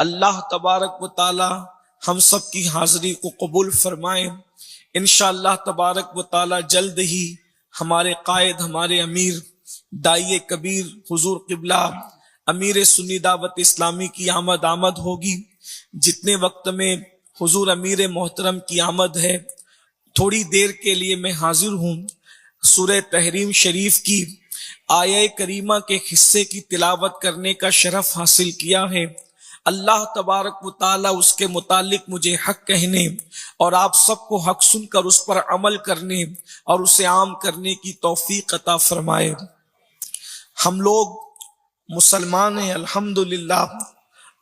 اللہ تبارک و تعالی ہم سب کی حاضری کو قبول فرمائے۔ انشاءاللہ تبارک و تعالی جلد ہی ہمارے قائد، ہمارے امیر داعی کبیر حضور قبلہ امیر سنی دعوت اسلامی کی آمد ہوگی۔ جتنے وقت میں حضور امیر محترم کی آمد ہے، تھوڑی دیر کے لیے میں حاضر ہوں۔ سورہ تحریم شریف کی آیہ کریمہ کے حصے کی تلاوت کرنے کا شرف حاصل کیا ہے۔ اللہ تبارک و تعالی اس کے متعلق مجھے حق کہنے اور آپ سب کو حق سن کر اس پر عمل کرنے اور اسے عام کرنے کی توفیق عطا فرمائے۔ ہم لوگ مسلمان ہیں الحمدللہ،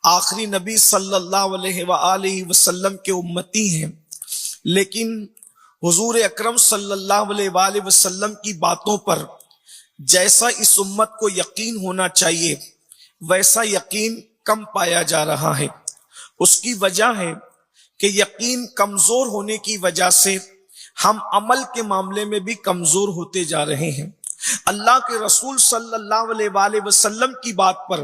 آخری نبی صلی اللہ علیہ وآلہ وسلم کے امتی ہیں، لیکن حضور اکرم صلی اللہ علیہ وآلہ وسلم کی باتوں پر جیسا اس امت کو یقین ہونا چاہیے ویسا یقین کم پایا جا رہا ہے۔ اس کی وجہ ہے کہ یقین کمزور ہونے کی وجہ سے ہم عمل کے معاملے میں بھی کمزور ہوتے جا رہے ہیں۔ اللہ کے رسول صلی اللہ علیہ وآلہ وسلم کی بات پر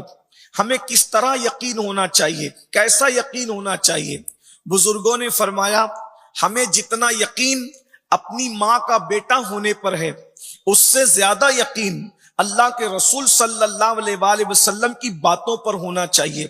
ہمیں کس طرح یقین ہونا چاہیے، کیسا یقین ہونا چاہیے؟ بزرگوں نے فرمایا ہمیں جتنا یقین اپنی ماں کا بیٹا ہونے پر ہے، اس سے زیادہ یقین اللہ کے رسول صلی اللہ علیہ وآلہ وسلم کی باتوں پر ہونا چاہیے۔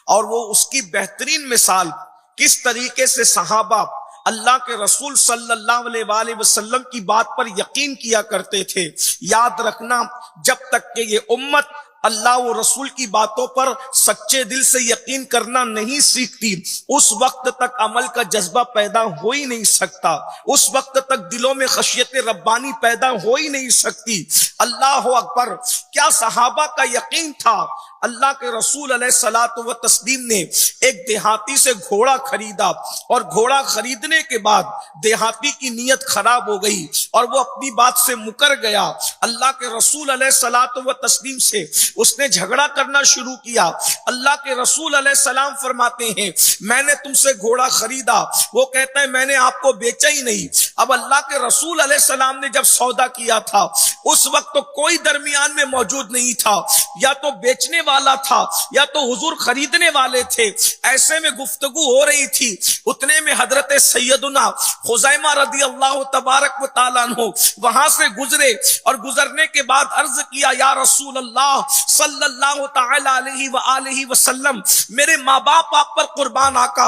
اور وہ اس کی بہترین مثال کس طریقے سے صحابہ اللہ کے رسول صلی اللہ علیہ وآلہ وسلم کی بات پر یقین کیا کرتے تھے۔ یاد رکھنا، جب تک کہ یہ امت اللہ و رسول کی باتوں پر سچے دل سے یقین کرنا نہیں سیکھتی، اس وقت تک عمل کا جذبہ پیدا ہو ہی نہیں سکتا، اس وقت تک دلوں میں خشیت ربانی پیدا ہو ہی نہیں سکتی۔ اللہ اکبر! کیا صحابہ کا یقین تھا! اللہ کے رسول علیہ الصلوۃ والتسلیم نے ایک دیہاتی سے گھوڑا خریدا، اور گھوڑا خریدنے کے بعد دیہاتی کی نیت خراب ہو گئی اور وہ اپنی بات سے مکر گیا۔ اللہ کے رسول علیہ الصلوۃ والتسلیم سے اس نے جھگڑا کرنا شروع کیا۔ اللہ کے رسول علیہ السلام فرماتے ہیں میں نے تم سے گھوڑا خریدا، وہ کہتا ہے میں نے آپ کو بیچا ہی نہیں۔ اب اللہ کے رسول علیہ السلام نے جب سودا کیا تھا، اس وقت تو کوئی درمیان میں موجود نہیں تھا، یا تو بیچنے والا تھا یا تو حضور خریدنے والے تھے۔ ایسے میں گفتگو ہو رہی تھی، اتنے میں حضرت سیدنا خزیمہ رضی اللہ تبارک و تعالیٰ عنہ وہاں سے گزرے، اور گزرنے کے بعد عرض کیا یا رسول اللہ صلی اللہ تعالی علیہ وآلہ وسلم، میرے ماں باپ آپ پر قربان آقا،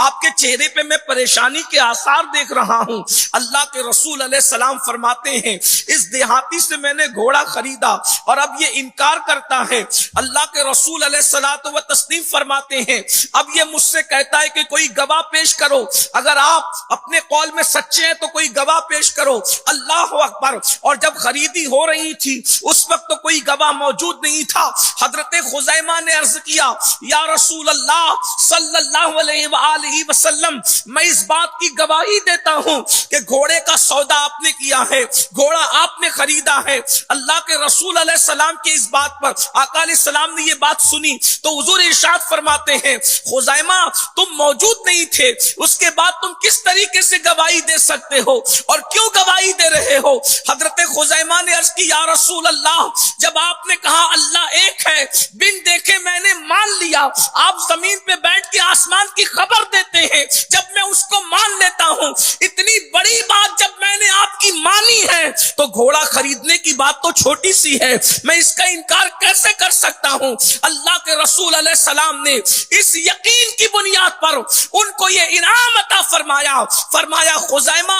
آپ کے چہرے پہ میں پریشانی کے آثار دیکھ رہا ہوں۔ اللہ کے رسول علیہ السلام فرماتے ہیں اس دیہاتی سے میں نے گھوڑا خریدا اور اب یہ انکار کرتا ہے۔ اللہ کے رسول علیہ الصلوۃ والتسلیم فرماتے ہیں اب یہ مجھ سے کہتا ہے کہ کوئی گواہ پیش کرو، اگر آپ اپنے قول میں سچے ہیں تو کوئی گواہ پیش کرو۔ اللہ اکبر! اور جب خریدی ہو رہی تھی اس وقت تو کوئی گواہ موجود نہیں تھا۔ حضرت خزیمہ نے عرض کیا یا رسول اللہ صلی اللہ علیہ وآلہ وسلم، میں اس بات کی گواہی دیتا ہوں کہ گھوڑے کا سودا آپ نے کیا ہے، گھوڑا آپ نے خریدا ہے۔ اللہ کے رسول علیہ السلام کی اس بات پر آقا علیہ السلام نے یہ بات سنی تو حضور ارشاد فرماتے ہیں خزیمہ تم موجود نہیں تھے، اس کے بعد تم کس طریقے سے گواہی دے سکتے ہو اور کیوں گواہی دے رہے ہو؟ حضرت خزیمہ نے عرض کی یا رسول اللہ، جب آپ نے کہا اللہ ایک ہے، بن دیکھے میں نے مان لیا۔ آپ زمین پہ بیٹھ کے آسمان کی خبر دیتے ہیں، جب میں اس کو مان لیتا ہوں، اتنی بڑی بات جب میں نے آپ کی مانی ہے تو گھوڑا خریدنے کی بات تو چھوٹی سی ہے، میں اس کا انکار کیسے کر سکتا ہوں؟ اللہ کے رسول علیہ السلام نے اس یقین کی بنیاد پر ان کو یہ انعام عطا فرمایا خزیمہ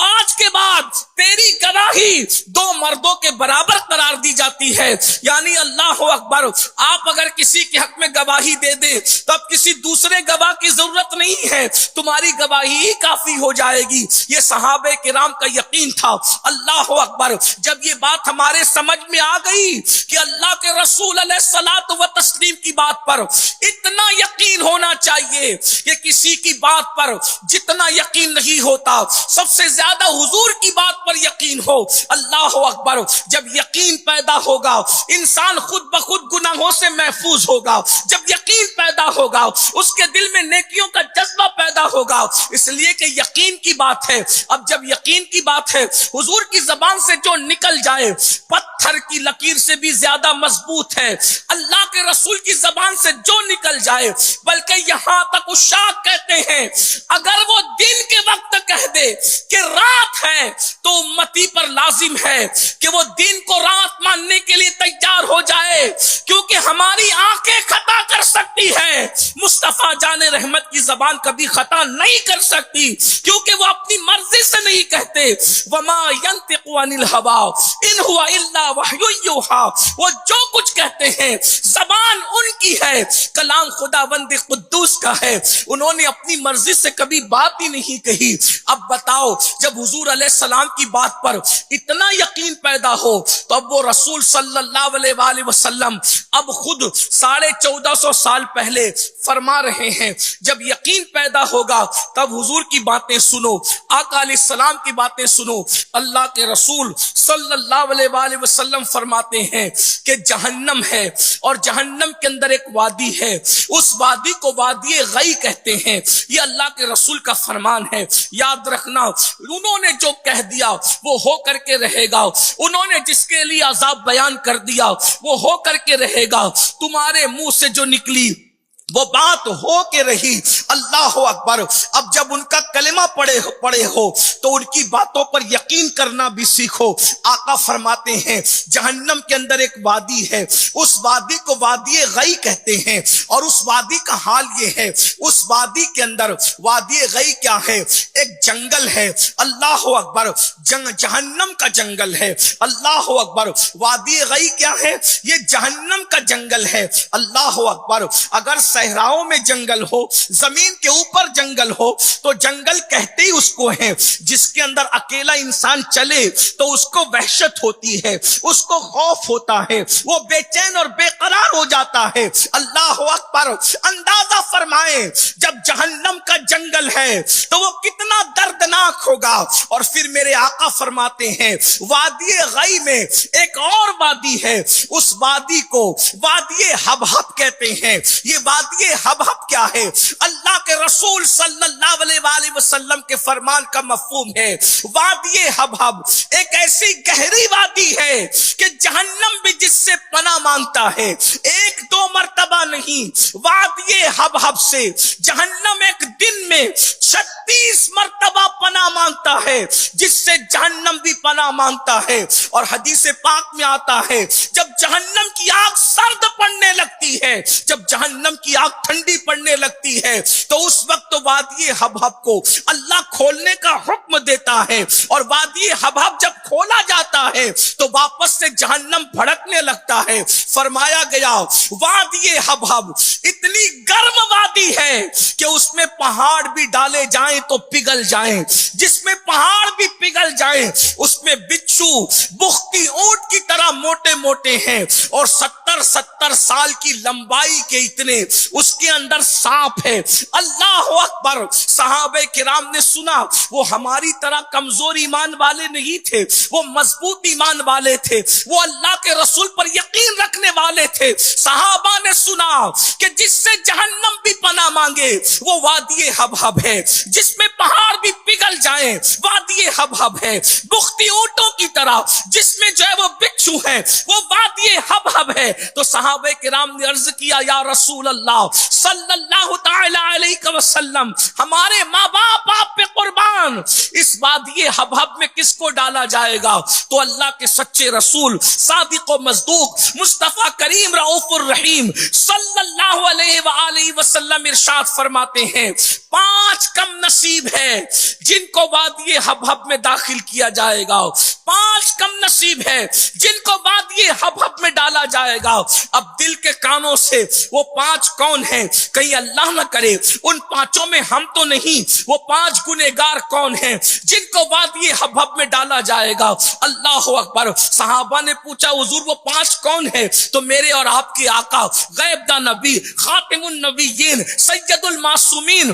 آج کے بعد تیری گواہی دو مردوں کے برابر قرار دی جاتی ہے۔ یعنی اللہ اکبر! آپ اگر کسی کے حق میں گواہی دے دیں تو اب کسی دوسرے گواہ کی ضرورت نہیں ہے، تمہاری گواہی ہی کافی ہو جائے گی۔ یہ صحابہ کرام کا یقین تھا۔ اللہ اکبر! جب یہ بات ہمارے سمجھ میں آ گئی کہ اللہ کے رسول علیہ الصلوۃ والتسلیم کی بات پر اتنا یقین ہونا چاہیے کہ کسی کی بات پر جتنا یقین نہیں ہوتا، سب سے زیادہ حضور کی بات پر پر یقین ہو. اللہ اکبر. جب یقین پیدا ہوگا انسان خود بخود گناہوں سے محفوظ ہوگا. جب یقین پیدا ہوگا اس کے دل میں نیکیوں کا جذبہ پیدا ہوگا. اس لیے کہ یقین کی بات ہے. اب جب یقین کی بات ہے, حضور کی زبان سے جو نکل جائے پتھر کی لکیر سے بھی زیادہ مضبوط ہے. اللہ کے رسول کی زبان سے جو نکل جائے, بلکہ یہاں تک عشاق کہتے ہیں اگر وہ دن کے وقت کہہ دے کہ رات ہے تو امتی پر لازم ہے کہ وہ دن کو رات ماننے کے لیے تیار ہو جائے, کیونکہ ہماری آنکھیں خطا کر سکتی ہے. مصطفیٰ جان رحمت کی زبان کبھی خطا نہیں کر سکتی, کیونکہ وہ اپنی مرضی سے نہیں کہتے. وما ينطق عن الهوى ان هو الا وحی یوحى. وہ جو کچھ کہتے ہیں زبان ان کی ہے, کلام خداوند قدوس کا ہے. انہوں نے اپنی مرضی سے کبھی بات ہی نہیں کہی. اب بتاؤ, جب حضور علیہ السلام کی بات پر اتنا یقین پیدا ہو تو اب وہ رسول صلی اللہ علیہ وآلہ وسلم اب خود 1450 سال پہلے فرما رہے ہیں جب یقین پیدا ہوگا تب حضور کی باتیں سنو, آقا علیہ السلام کی باتیں سنو. اللہ کے رسول صلی اللہ علیہ وآلہ وسلم فرماتے ہیں کہ جہنم ہے اور جہنم کے اندر ایک وادی ہے, اس وادی کو وادی غی کہتے ہیں. یہ اللہ کے رسول کا فرمان ہے. یاد رکھنا, انہوں نے جو کہہ دیا وہ ہو کر کے رہے گا. انہوں نے جس کے لیے عذاب بیان کر دیا وہ ہو کر کے رہے گا. تمہارے منہ سے جو نکلی وہ بات ہو کے رہی. اللہ اکبر. اب جب ان کا کلمہ پڑے ہو تو ان کی باتوں پر یقین کرنا بھی سیکھو. آقا فرماتے ہیں جہنم کے اندر ایک وادی ہے, اس وادی کو وادی غی کہتے ہیں, اور اس وادی کا حال یہ ہے, اس وادی کے اندر وادی غی کیا ہے, ایک جنگل ہے. اللہ اکبر. جہنم کا جنگل ہے. اللہ اکبر. وادی غی کیا ہے, یہ جہنم کا جنگل ہے. اللہ اکبر. اگر صحراؤں میں جنگل ہو, زمین کے اوپر جنگل ہو, تو جنگل کہتے ہی اس کو ہے جس کے اندر اکیلا انسان چلے تو اس کو وحشت ہوتی ہے, اس کو خوف ہوتا ہے, وہ بے چین اور بے قرار ہو جاتا ہے. اللہ اکبر. اندازہ فرمائیں جب جہنم کا جنگل ہے تو وہ کتنا دردناک ہوگا. اور پھر میرے آقا فرماتے ہیں وادی غی میں ایک اور وادی ہے, اس وادی کو وادی حبحب کہتے ہیں. یہ وادی حبحب کیا ہے؟ اللہ کے رسول صلی اللہ علیہ وآلہ وسلم کے فرمان کا مفہوم ہے. وادی حبحب ایک ایسی گہری وادی ہے کہ جہنم بھی جس سے پناہ مانگتا ہے, ایک دو مرتبہ نہیں, وادی حبحب سے جہنم ایک دن میں 36 مرتبہ پناہ مانگتا ہے, جس سے جہنم بھی پناہ مانگتا ہے. اور حدیث پاک میں آتا ہے جب جہنم کی آگ سرد پڑنے لگتی ہے, جب جہنم کی آگ ٹھنڈی پڑنے لگتی ہے, تو اس وقت وادی حبحب کو اللہ کھولنے کا حکم دیتا ہے. اور وادی حبحب جب کھولا جاتا ہے تو واپس سے جہنم بھڑکنے لگتا ہے. فرمایا گیا وادی حبحب اتنی گرم وادی ہے کہ اس میں پہاڑ بھی ڈالے جائیں تو پگھل جائیں, جس میں پہاڑ بھی پگھل جائیں. اس میں بچھو بختی اونٹ کی طرح موٹے موٹے ہیں, اور 70 سال کی لمبائی کے اتنے اس کے اندر سانپ ہے. اللہ اکبر. صحابہ کرام نے سنا وہ ہماری طرح کمزور ایمان والے نہیں تھے, وہ مضبوط ایمان والے تھے, وہ اللہ کے رسول پر یقین رکھنے والے تھے. صحابہ نے سنا کہ جس سے جہنم بھی پناہ مانگے وہ وادی حبحب ہے, جس میں پہاڑ بھی پگھل جائیں وادی حبحب ہے. بختی اونٹوں کی طرح جس میں جو ہے وہ بچھو ہے وہ وادی حبحب ہے. تو صحابہ کرام نے عرض کیا یا رسول اللہ صلی اللہ تعالی علیہ وسلم, ہمارے ماں باپ آپ پہ قربان, اس وادی حبحب میں کس کو ڈالا جائے گا؟ تو اللہ کے سچے رسول صادق و مصدوق مصطفیٰ کریم رؤوف الرحیم صلی اللہ علیہ وآلہ وسلم ارشاد فرماتے ہیں 5 کم نصیب ہے جن کو وادی حبحب میں داخل کیا جائے گا. 5 کم نصیب ہے جن کو وادی حبحب میں ڈالا جائے گا. اب دل کے کانوں سے وہ 5 کون ہیں؟ کہیں اللہ نہ کرے ان 5 میں ہم تو نہیں, وہ 5 گنہگار کون ہیں جن کو وادی حبحب میں ڈالا جائے گا؟ اللہ اکبر. صحابہ نے پوچھا حضور وہ 5 کون ہیں؟ تو میرے اور آپ کے آقا غیب داں نبی خاتم النبیین سید المعصومین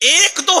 1-2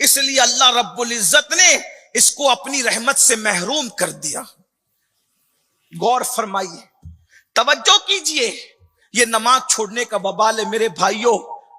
اس لیے اللہ رب العزت نے اس کو اپنی رحمت سے محروم کر دیا. غور فرمائیے, توجہ کیجئے, یہ نماز چھوڑنے کا وبال ہے میرے بھائیوں.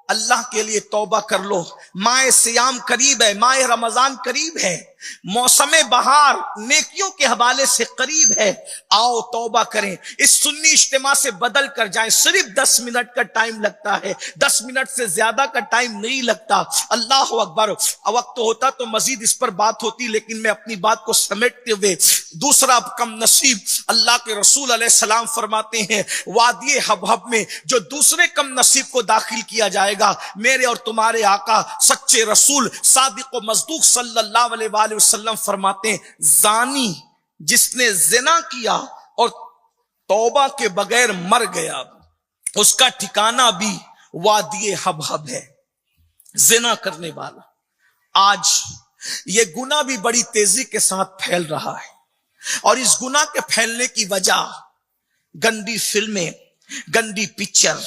اللہ کے لیے توبہ کر لو. ماہ سیام قریب ہے, ماہ رمضان قریب ہے, موسم بہار نیکیوں کے حوالے سے قریب ہے. آؤ توبہ کریں, اس سنی اجتماع سے بدل کر جائیں. صرف 10 منٹ کا ٹائم لگتا ہے, 10 منٹ سے زیادہ کا ٹائم نہیں لگتا. اللہ اکبر. وقت ہوتا تو مزید اس پر بات ہوتی, لیکن میں اپنی بات کو سمیٹتے ہوئے دوسرا کم نصیب, اللہ کے رسول علیہ السلام فرماتے ہیں وادی حبہب میں جو دوسرے کم نصیب کو داخل کیا جائے گا, میرے اور تمہارے آقا سچے رسول صادق و مصدوق صلی اللہ علیہ وآلہ وسلم فرماتے ہیں زانی جس نے زنا کیا اور توبہ کے بغیر مر گیا, اس کا ٹھکانہ بھی وادی حبہب ہے. زنا کرنے والا. آج یہ گناہ بھی بڑی تیزی کے ساتھ پھیل رہا ہے, اور اس گناہ کے پھیلنے کی وجہ گندی فلمیں, گندی پکچر,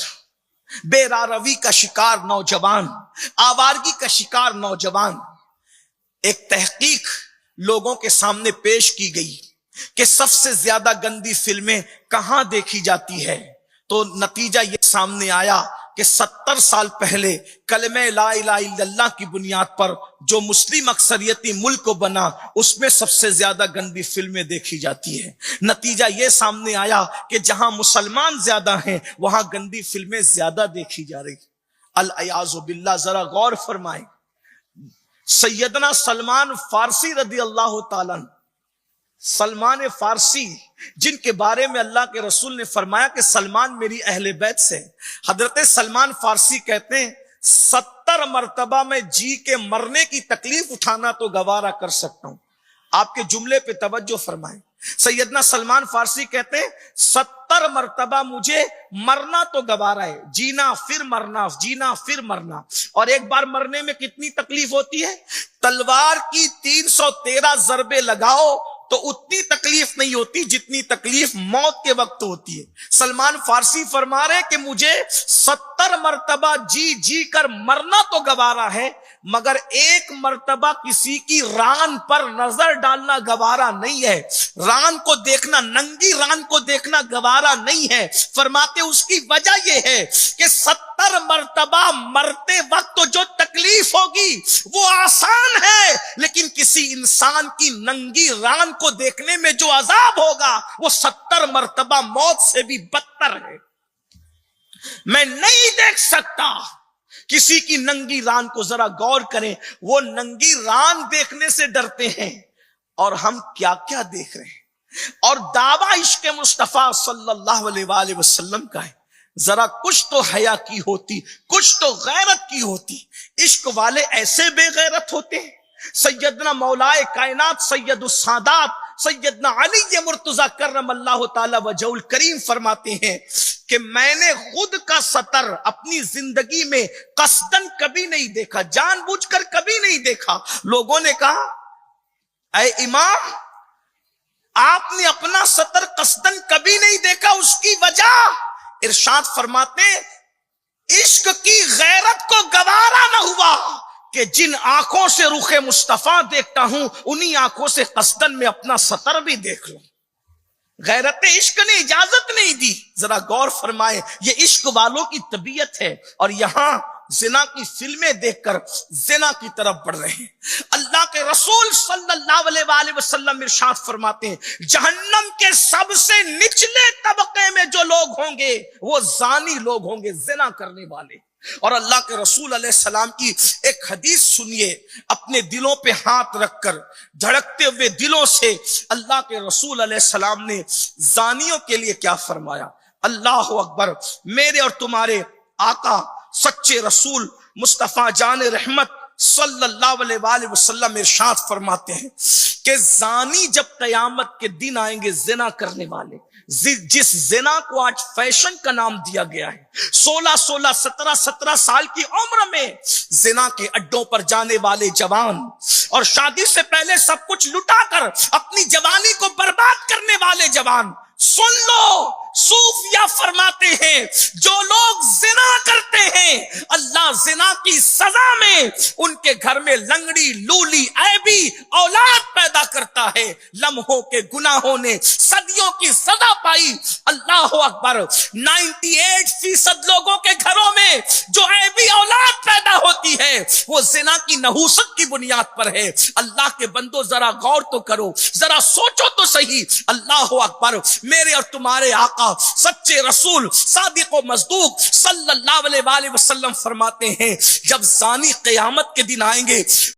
بے راروی کا شکار نوجوان, آوارگی کا شکار نوجوان. ایک تحقیق لوگوں کے سامنے پیش کی گئی کہ سب سے زیادہ گندی فلمیں کہاں دیکھی جاتی ہے, تو نتیجہ یہ سامنے آیا کہ 70 سال پہلے کلمہ لا الہ الا اللہ کی بنیاد پر جو مسلم اکثریتی ملک بنا, اس میں سب سے زیادہ گندی فلمیں دیکھی جاتی ہے. نتیجہ یہ سامنے آیا کہ جہاں مسلمان زیادہ ہیں وہاں گندی فلمیں زیادہ دیکھی جا رہی. العیاذ باللہ. ذرا غور فرمائیں, سیدنا سلمان فارسی رضی اللہ تعالیٰ, سلمان فارسی جن کے بارے میں اللہ کے رسول نے فرمایا کہ سلمان میری اہل بیت سے, حضرت سلمان فارسی کہتے ہیں 70 مرتبہ میں جی کے مرنے کی تکلیف اٹھانا تو گوارا کر سکتا ہوں. آپ کے جملے پہ توجہ فرمائیں. سیدنا سلمان فارسی کہتے ہیں 70 مرتبہ مجھے مرنا تو گوارا ہے, جینا پھر مرنا, جینا پھر مرنا. اور ایک بار مرنے میں کتنی تکلیف ہوتی ہے, تلوار کی 313 ضربے لگاؤ تو اتنی تکلیف نہیں ہوتی جتنی تکلیف موت کے وقت ہوتی ہے. سلمان فارسی فرما رہے کہ مجھے 70 مرتبہ جی جی کر مرنا تو گوارا ہے, مگر ایک مرتبہ کسی کی ران پر نظر ڈالنا گوارا نہیں ہے. ران کو دیکھنا, ننگی ران کو دیکھنا گوارا نہیں ہے. فرماتے اس کی وجہ یہ ہے کہ 70 مرتبہ مرتے وقت تو جو تکلیف ہوگی وہ آسان ہے, لیکن کسی انسان کی ننگی ران کو دیکھنے میں جو عذاب ہوگا وہ 70 مرتبہ موت سے بھی بدتر ہے. میں نہیں دیکھ سکتا کسی کی ننگی ران کو. ذرا غور کریں, وہ ننگی ران دیکھنے سے ڈرتے ہیں اور ہم کیا کیا دیکھ رہے ہیں. اور دعویٰ عشق مصطفیٰ صلی اللہ علیہ وآلہ وسلم کا ہے. ذرا کچھ تو حیا کی ہوتی, کچھ تو غیرت کی ہوتی. عشق والے ایسے بے غیرت ہوتے ہیں. سیدنا مولائے کائنات سید السادات سیدنا علی مرتضی کرم اللہ تعالی وجہ الکریم فرماتے ہیں کہ میں نے خود کا سطر اپنی زندگی میں قصدن کبھی نہیں دیکھا, جان بوجھ کر کبھی نہیں دیکھا. لوگوں نے کہا اے امام آپ نے اپنا سطر قصدن کبھی نہیں دیکھا, اس کی وجہ ارشاد فرماتے عشق کی غیرت کو گوارا نہ ہوا کہ جن آنکھوں سے رخ مصطفیٰ دیکھتا ہوں انہی آنکھوں سے قصدن میں اپنا سطر بھی دیکھ لوں. غیرت عشق نے اجازت نہیں دی. ذرا غور فرمائے, یہ عشق والوں کی طبیعت ہے, اور یہاں زنا کی فلمیں دیکھ کر زنا کی طرف بڑھ رہے ہیں. اللہ کے رسول صلی اللہ علیہ وآلہ وسلم ارشاد فرماتے ہیں جہنم کے سب سے نچلے طبقے میں جو لوگ ہوں گے وہ زانی لوگ ہوں گے, زنا کرنے والے. اور اللہ کے رسول علیہ السلام کی ایک حدیث سنیے, اپنے دلوں پہ ہاتھ رکھ کر دھڑکتے ہوئے دلوں سے اللہ کے رسول علیہ السلام نے زانیوں کے لیے کیا فرمایا. اللہ اکبر. میرے اور تمہارے آقا سچے رسول مصطفیٰ جان رحمت صلی اللہ علیہ وآلہ وسلم ارشاد فرماتے ہیں کہ زانی جب قیامت کے دن آئیں گے, زنا کرنے والے, جس زنا کو آج فیشن کا نام دیا گیا ہے, 16 17 سال کی عمر میں زنا کے اڈوں پر جانے والے جوان, اور شادی سے پہلے سب کچھ لٹا کر اپنی جوانی کو برباد کرنے والے جوان, سن لو صوفیہ فرماتے ہیں جو لوگ زنا کرتے ہیں اللہ زنا کی سزا میں ان کے گھر میں لنگڑی لولی عیبی اولاد پیدا کرتا ہے. لمحوں کے گناہوں نے صدیوں کی سزا پائی. اللہ اکبر. 98% لوگوں کے گھروں میں جو عیبی اولاد پیدا ہوتی ہے وہ زنا کی نحوست کی بنیاد پر ہے. اللہ کے بندو ذرا غور تو کرو, ذرا سوچو تو صحیح. اللہ اکبر. میرے اور تمہارے آقا سچے رسول صادق و مصدوق صلی اللہ علیہ وآلہ وسلم فرماتے ہیں جب زانی قیامت کے دن آئیں گے